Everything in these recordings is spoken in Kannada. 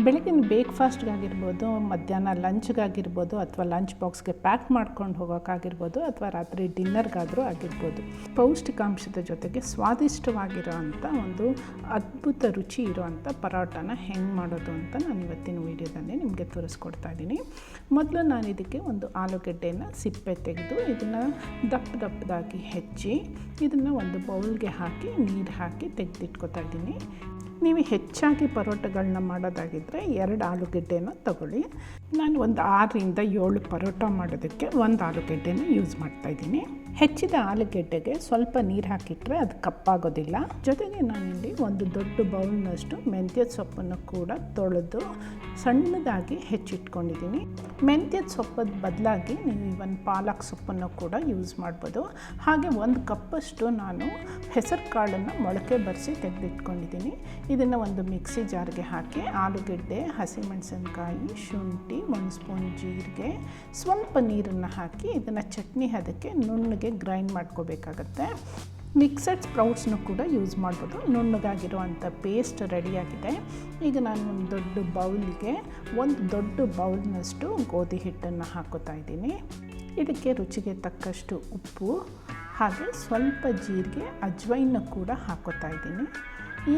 ಬೆಳಗಿನ ಬ್ರೇಕ್ಫಾಸ್ಟ್ಗಾಗಿರ್ಬೋದು, ಮಧ್ಯಾಹ್ನ ಲಂಚ್ಗಾಗಿರ್ಬೋದು, ಅಥವಾ ಲಂಚ್ ಬಾಕ್ಸ್ಗೆ ಪ್ಯಾಕ್ ಮಾಡ್ಕೊಂಡು ಹೋಗೋಕ್ಕಾಗಿರ್ಬೋದು, ಅಥವಾ ರಾತ್ರಿ ಡಿನ್ನರ್ಗಾದರೂ ಆಗಿರ್ಬೋದು. ಪೌಷ್ಟಿಕಾಂಶದ ಜೊತೆಗೆ ಸ್ವಾದಿಷ್ಟವಾಗಿರೋ ಅಂಥ ಒಂದು ಅದ್ಭುತ ರುಚಿ ಇರೋವಂಥ ಪರೋಟನ ಹೆಂಗೆ ಮಾಡೋದು ಅಂತ ನಾನು ಇವತ್ತಿನ ವೀಡಿಯೋದಲ್ಲಿ ನಿಮಗೆ ತೋರಿಸ್ಕೊಡ್ತಾ ಇದ್ದೀನಿ. ಮೊದಲು ನಾನು ಇದಕ್ಕೆ ಒಂದು ಆಲೂಗೆಡ್ಡೆನ ಸಿಪ್ಪೆ ತೆಗೆದು ಇದನ್ನು ದಪ್ಪದಾಗಿ ಹೆಚ್ಚಿ ಇದನ್ನು ಒಂದು ಬೌಲ್ಗೆ ಹಾಕಿ ನೀರು ಹಾಕಿ ತೆಗೆದಿಟ್ಕೊತಾ ಇದ್ದೀನಿ. ನೀವು ಹೆಚ್ಚಾಗಿ ಪರೋಟಗಳನ್ನ ಮಾಡೋದಾಗಿದ್ದರೆ 2 ಆಲೂಗೆಡ್ಡೆನ ತಗೊಳ್ಳಿ. ನಾನು ಒಂದು 6ರಿಂದ 7 ಪರೋಟ ಮಾಡೋದಕ್ಕೆ ಒಂದು ಆಲೂಗೆಡ್ಡೆನ ಯೂಸ್ ಮಾಡ್ತಾಯಿದ್ದೀನಿ. ಹೆಚ್ಚಿದ ಆಲೂಗೆಡ್ಡೆಗೆ ಸ್ವಲ್ಪ ನೀರು ಹಾಕಿಟ್ರೆ ಅದು ಕಪ್ಪಾಗೋದಿಲ್ಲ. ಜೊತೆಗೆ ನಾನಿಲ್ಲಿ ಒಂದು ದೊಡ್ಡ ಬೌಲ್ನಷ್ಟು ಮೆಂತ್ಯದ ಸೊಪ್ಪನ್ನು ಕೂಡ ತೊಳೆದು ಸಣ್ಣದಾಗಿ ಹೆಚ್ಚಿಟ್ಕೊಂಡಿದ್ದೀನಿ. ಮೆಂತ್ಯದ ಸೊಪ್ಪದ ಬದಲಾಗಿ ನೀವು ಇವನ್ ಪಾಲಕ್ ಸೊಪ್ಪನ್ನು ಕೂಡ ಯೂಸ್ ಮಾಡ್ಬೋದು. ಹಾಗೆ 1 ಕಪ್ಪಷ್ಟು ನಾನು ಹೆಸರು ಕಾಳನ್ನು ಮೊಳಕೆ ಬರೆಸಿ ತೆಗೆದಿಟ್ಕೊಂಡಿದ್ದೀನಿ. ಇದನ್ನು ಒಂದು ಮಿಕ್ಸಿ ಜಾರ್ಗೆ ಹಾಕಿ ಆಲೂಗೆಡ್ಡೆ, ಹಸಿಮೆಣಸಿನ್ಕಾಯಿ, ಶುಂಠಿ, 1 ಸ್ಪೂನ್ ಜೀರಿಗೆ, ಸ್ವಲ್ಪ ನೀರನ್ನು ಹಾಕಿ ಇದನ್ನು ಚಟ್ನಿ ಹದಕ್ಕೆ ನುಣ್ಣಗೆ ಗ್ರೈಂಡ್ ಮಾಡ್ಕೋಬೇಕಾಗತ್ತೆ. ಮಿಕ್ಸಡ್ ಸ್ಪ್ರೌಟ್ಸ್ನು ಕೂಡ ಯೂಸ್ ಮಾಡ್ಬೋದು. ನುಣ್ಣಗಾಗಿರುವಂಥ ಪೇಸ್ಟ್ ರೆಡಿಯಾಗಿದೆ. ಈಗ ನಾನು ಒಂದು ದೊಡ್ಡ ಬೌಲ್ಗೆ ಒಂದು ದೊಡ್ಡ ಬೌಲ್ನಷ್ಟು ಗೋಧಿ ಹಿಟ್ಟನ್ನು ಹಾಕೋತಾ ಇದ್ದೀನಿ. ಇದಕ್ಕೆ ರುಚಿಗೆ ತಕ್ಕಷ್ಟು ಉಪ್ಪು ಹಾಗೆ ಸ್ವಲ್ಪ ಜೀರಿಗೆ, ಅಜ್ವೈನ ಕೂಡ ಹಾಕೋತಾ ಇದ್ದೀನಿ.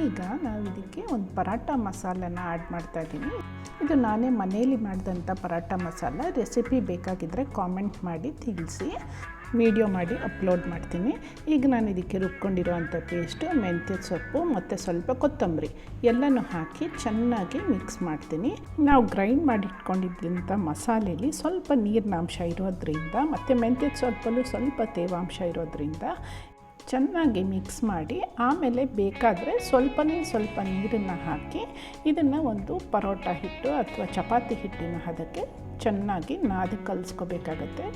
ಈಗ ನಾವು ಇದಕ್ಕೆ ಒಂದು ಪರಾಟ ಮಸಾಲನ ಆ್ಯಡ್ ಮಾಡ್ತಾ ಇದ್ದೀನಿ. ಇದು ನಾನೇ ಮನೆಯಲ್ಲಿ ಮಾಡಿದಂಥ ಪರಾಟ ಮಸಾಲ. ರೆಸಿಪಿ ಬೇಕಾಗಿದ್ದರೆ ಕಾಮೆಂಟ್ ಮಾಡಿ ತಿಳಿಸಿ, ವಿಡಿಯೋ ಮಾಡಿ ಅಪ್ಲೋಡ್ ಮಾಡ್ತೀನಿ. ಈಗ ನಾನು ಇದಕ್ಕೆ ರುಬ್ಕೊಂಡಿರುವಂಥ ಪೇಸ್ಟು, ಮೆಂತ್ಯದ ಸೊಪ್ಪು ಮತ್ತು ಸ್ವಲ್ಪ ಕೊತ್ತಂಬರಿ ಎಲ್ಲನೂ ಹಾಕಿ ಚೆನ್ನಾಗಿ ಮಿಕ್ಸ್ ಮಾಡ್ತೀನಿ. ನಾವು ಗ್ರೈಂಡ್ ಮಾಡಿಟ್ಕೊಂಡಿದ್ದಂಥ ಮಸಾಲೆಯಲ್ಲಿ ಸ್ವಲ್ಪ ನೀರಿನ ಅಂಶ ಇರೋದ್ರಿಂದ ಮತ್ತು ಮೆಂತ್ಯದ ಸೊಪ್ಪಲ್ಲೂ ಸ್ವಲ್ಪ ತೇವಾಂಶ ಇರೋದ್ರಿಂದ ಚೆನ್ನಾಗಿ ಮಿಕ್ಸ್ ಮಾಡಿ ಆಮೇಲೆ ಬೇಕಾದರೆ ಸ್ವಲ್ಪ ನೀರನ್ನು ಹಾಕಿ ಇದನ್ನು ಒಂದು ಪರೋಟ ಹಿಟ್ಟು ಅಥವಾ ಚಪಾತಿ ಹಿಟ್ಟಿನ ಹದಕ್ಕೆ ಚೆನ್ನಾಗಿ ನಾದಿ ಕಲಿಸ್ಕೋಬೇಕಾಗತ್ತೆ.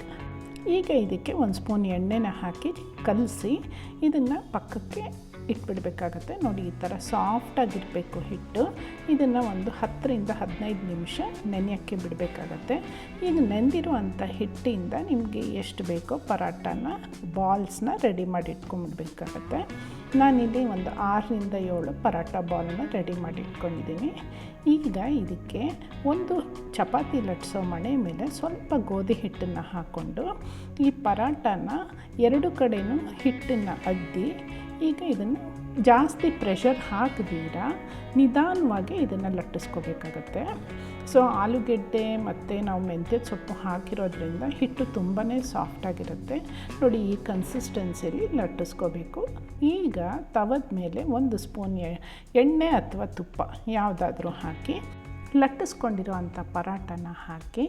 ಈಗ ಇದಕ್ಕೆ 1 ಸ್ಪೂನ್ ಎಣ್ಣೆನ ಹಾಕಿ ಕಲಸಿ ಇದನ್ನು ಪಕ್ಕಕ್ಕೆ ಇಟ್ಬಿಡಬೇಕಾಗತ್ತೆ. ನೋಡಿ, ಈ ಥರ ಸಾಫ್ಟಾಗಿರಬೇಕು ಹಿಟ್ಟು. ಇದನ್ನು ಒಂದು 10ರಿಂದ 15 ನಿಮಿಷ ನೆನೆಯೋಕ್ಕೆ ಬಿಡಬೇಕಾಗತ್ತೆ. ಇದು ನೆಂದಿರುವಂಥ ಹಿಟ್ಟಿಂದ ನಿಮಗೆ ಎಷ್ಟು ಬೇಕೋ ಪರಾಟನ ಬಾಲ್ಸ್ನ ರೆಡಿ ಮಾಡಿ ಇಟ್ಕೊಂಡ್ಬಿಡ್ಬೇಕಾಗತ್ತೆ. ನಾನಿಲ್ಲಿ ಒಂದು 6ರಿಂದ 7 ಪರಾಟ ಬಾಲನ್ನ ರೆಡಿ ಮಾಡಿ ಇಟ್ಕೊಂಡಿದ್ದೀನಿ. ಈಗ ಇದಕ್ಕೆ ಒಂದು ಚಪಾತಿ ಲಟ್ಸೋ ಮಣೆ ಮೇಲೆ ಸ್ವಲ್ಪ ಗೋಧಿ ಹಿಟ್ಟನ್ನು ಹಾಕ್ಕೊಂಡು ಈ ಪರಾಟನ 2 ಕಡೆಯೂ ಹಿಟ್ಟನ್ನು ಅದ್ದಿ ಈಗ ಇದನ್ನು ಜಾಸ್ತಿ ಪ್ರೆಷರ್ ಹಾಕದಿರ ನಿಧಾನವಾಗಿ ಇದನ್ನು ಲಟ್ಟಿಸ್ಕೋಬೇಕಾಗತ್ತೆ. ಸೊ ಆಲೂಗೆಡ್ಡೆ ಮತ್ತು ನಾವು ಮೆಂತ್ಯದ ಸೊಪ್ಪು ಹಾಕಿರೋದ್ರಿಂದ ಹಿಟ್ಟು ತುಂಬಾ ಸಾಫ್ಟಾಗಿರುತ್ತೆ. ನೋಡಿ, ಈ ಕನ್ಸಿಸ್ಟೆನ್ಸಿಯಲ್ಲಿ ಲಟ್ಟಿಸ್ಕೋಬೇಕು. ಈಗ ತವದ ಮೇಲೆ 1 ಸ್ಪೂನ್ ಎಣ್ಣೆ ಅಥವಾ ತುಪ್ಪ ಯಾವುದಾದ್ರೂ ಹಾಕಿ ಲಟ್ಟಿಸ್ಕೊಂಡಿರೋ ಅಂಥ ಪರಾಟನ ಹಾಕಿ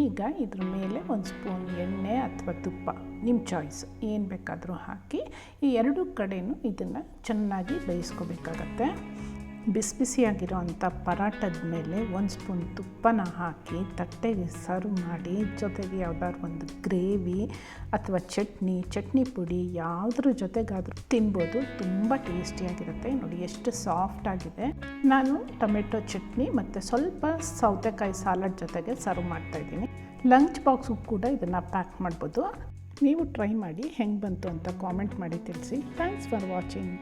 ಈಗ ಇದ್ರ ಮೇಲೆ 1 ಸ್ಪೂನ್ ಎಣ್ಣೆ ಅಥವಾ ತುಪ್ಪ ನಿಮ್ಮ ಚಾಯ್ಸ್ ಏನು ಬೇಕಾದರೂ ಹಾಕಿ ಈ 2 ಕಡೆಯೂ ಇದನ್ನು ಚೆನ್ನಾಗಿ ಬೇಯಿಸ್ಕೋಬೇಕಾಗತ್ತೆ. ಬಿಸಿಯಾಗಿರೋ ಅಂಥ ಪರಾಟದ ಮೇಲೆ 1 ಸ್ಪೂನ್ ತುಪ್ಪನ ಹಾಕಿ ತಟ್ಟೆಗೆ ಸರ್ವ್ ಮಾಡಿ ಜೊತೆಗೆ ಯಾವುದಾದ್ರು ಒಂದು ಗ್ರೇವಿ ಅಥವಾ ಚಟ್ನಿ ಪುಡಿ ಯಾವುದ್ರ ಜೊತೆಗಾದರೂ ತಿನ್ಬೋದು. ತುಂಬ ಟೇಸ್ಟಿಯಾಗಿರುತ್ತೆ. ನೋಡಿ ಎಷ್ಟು ಸಾಫ್ಟಾಗಿದೆ. ನಾನು ಟೊಮೆಟೊ ಚಟ್ನಿ ಮತ್ತು ಸ್ವಲ್ಪ ಸೌತೆಕಾಯಿ ಸಾಲಡ್ ಜೊತೆಗೆ ಸರ್ವ್ ಮಾಡ್ತಾಯಿದ್ದೀನಿ. ಲಂಚ್ ಬಾಕ್ಸ್ಗೂ ಕೂಡ ಇದನ್ನು ಪ್ಯಾಕ್ ಮಾಡ್ಬೋದು. ನೀವು ಟ್ರೈ ಮಾಡಿ ಹೆಂಗೆ ಬಂತು ಅಂತ ಕಾಮೆಂಟ್ ಮಾಡಿ ತಿಳಿಸಿ. Thanks for watching.